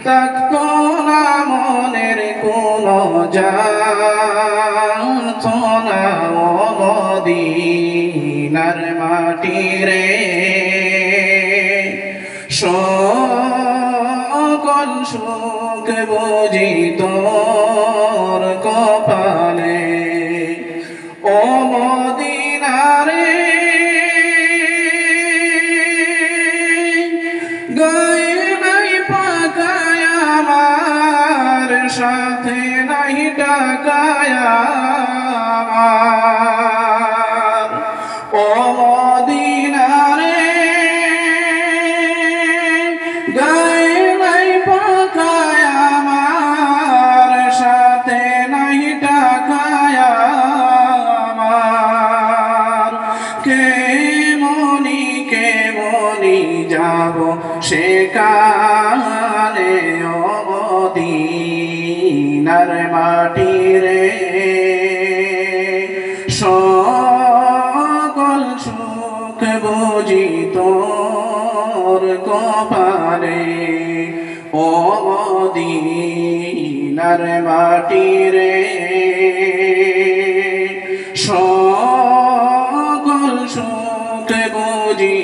থাকতো না মনের কোনো যাতো না ও মদিনার মাটি রে, সকল সুখ বুঝি তোর কপালে ও মদিনা রে। গায়ে নাই পাকায় আমার, সাথে নাই টাকায় আমার, ও মদিনা রে। গায়ে নাই পাকায় আমার, সাথে নাই টাকায় আমার, কেমনি যাব সেকালে ও মদিনার মাটি রে, সকল সুখ বুঝি তোর কপালে ও মদিনার মাটি রে, সকল সুখ বুঝি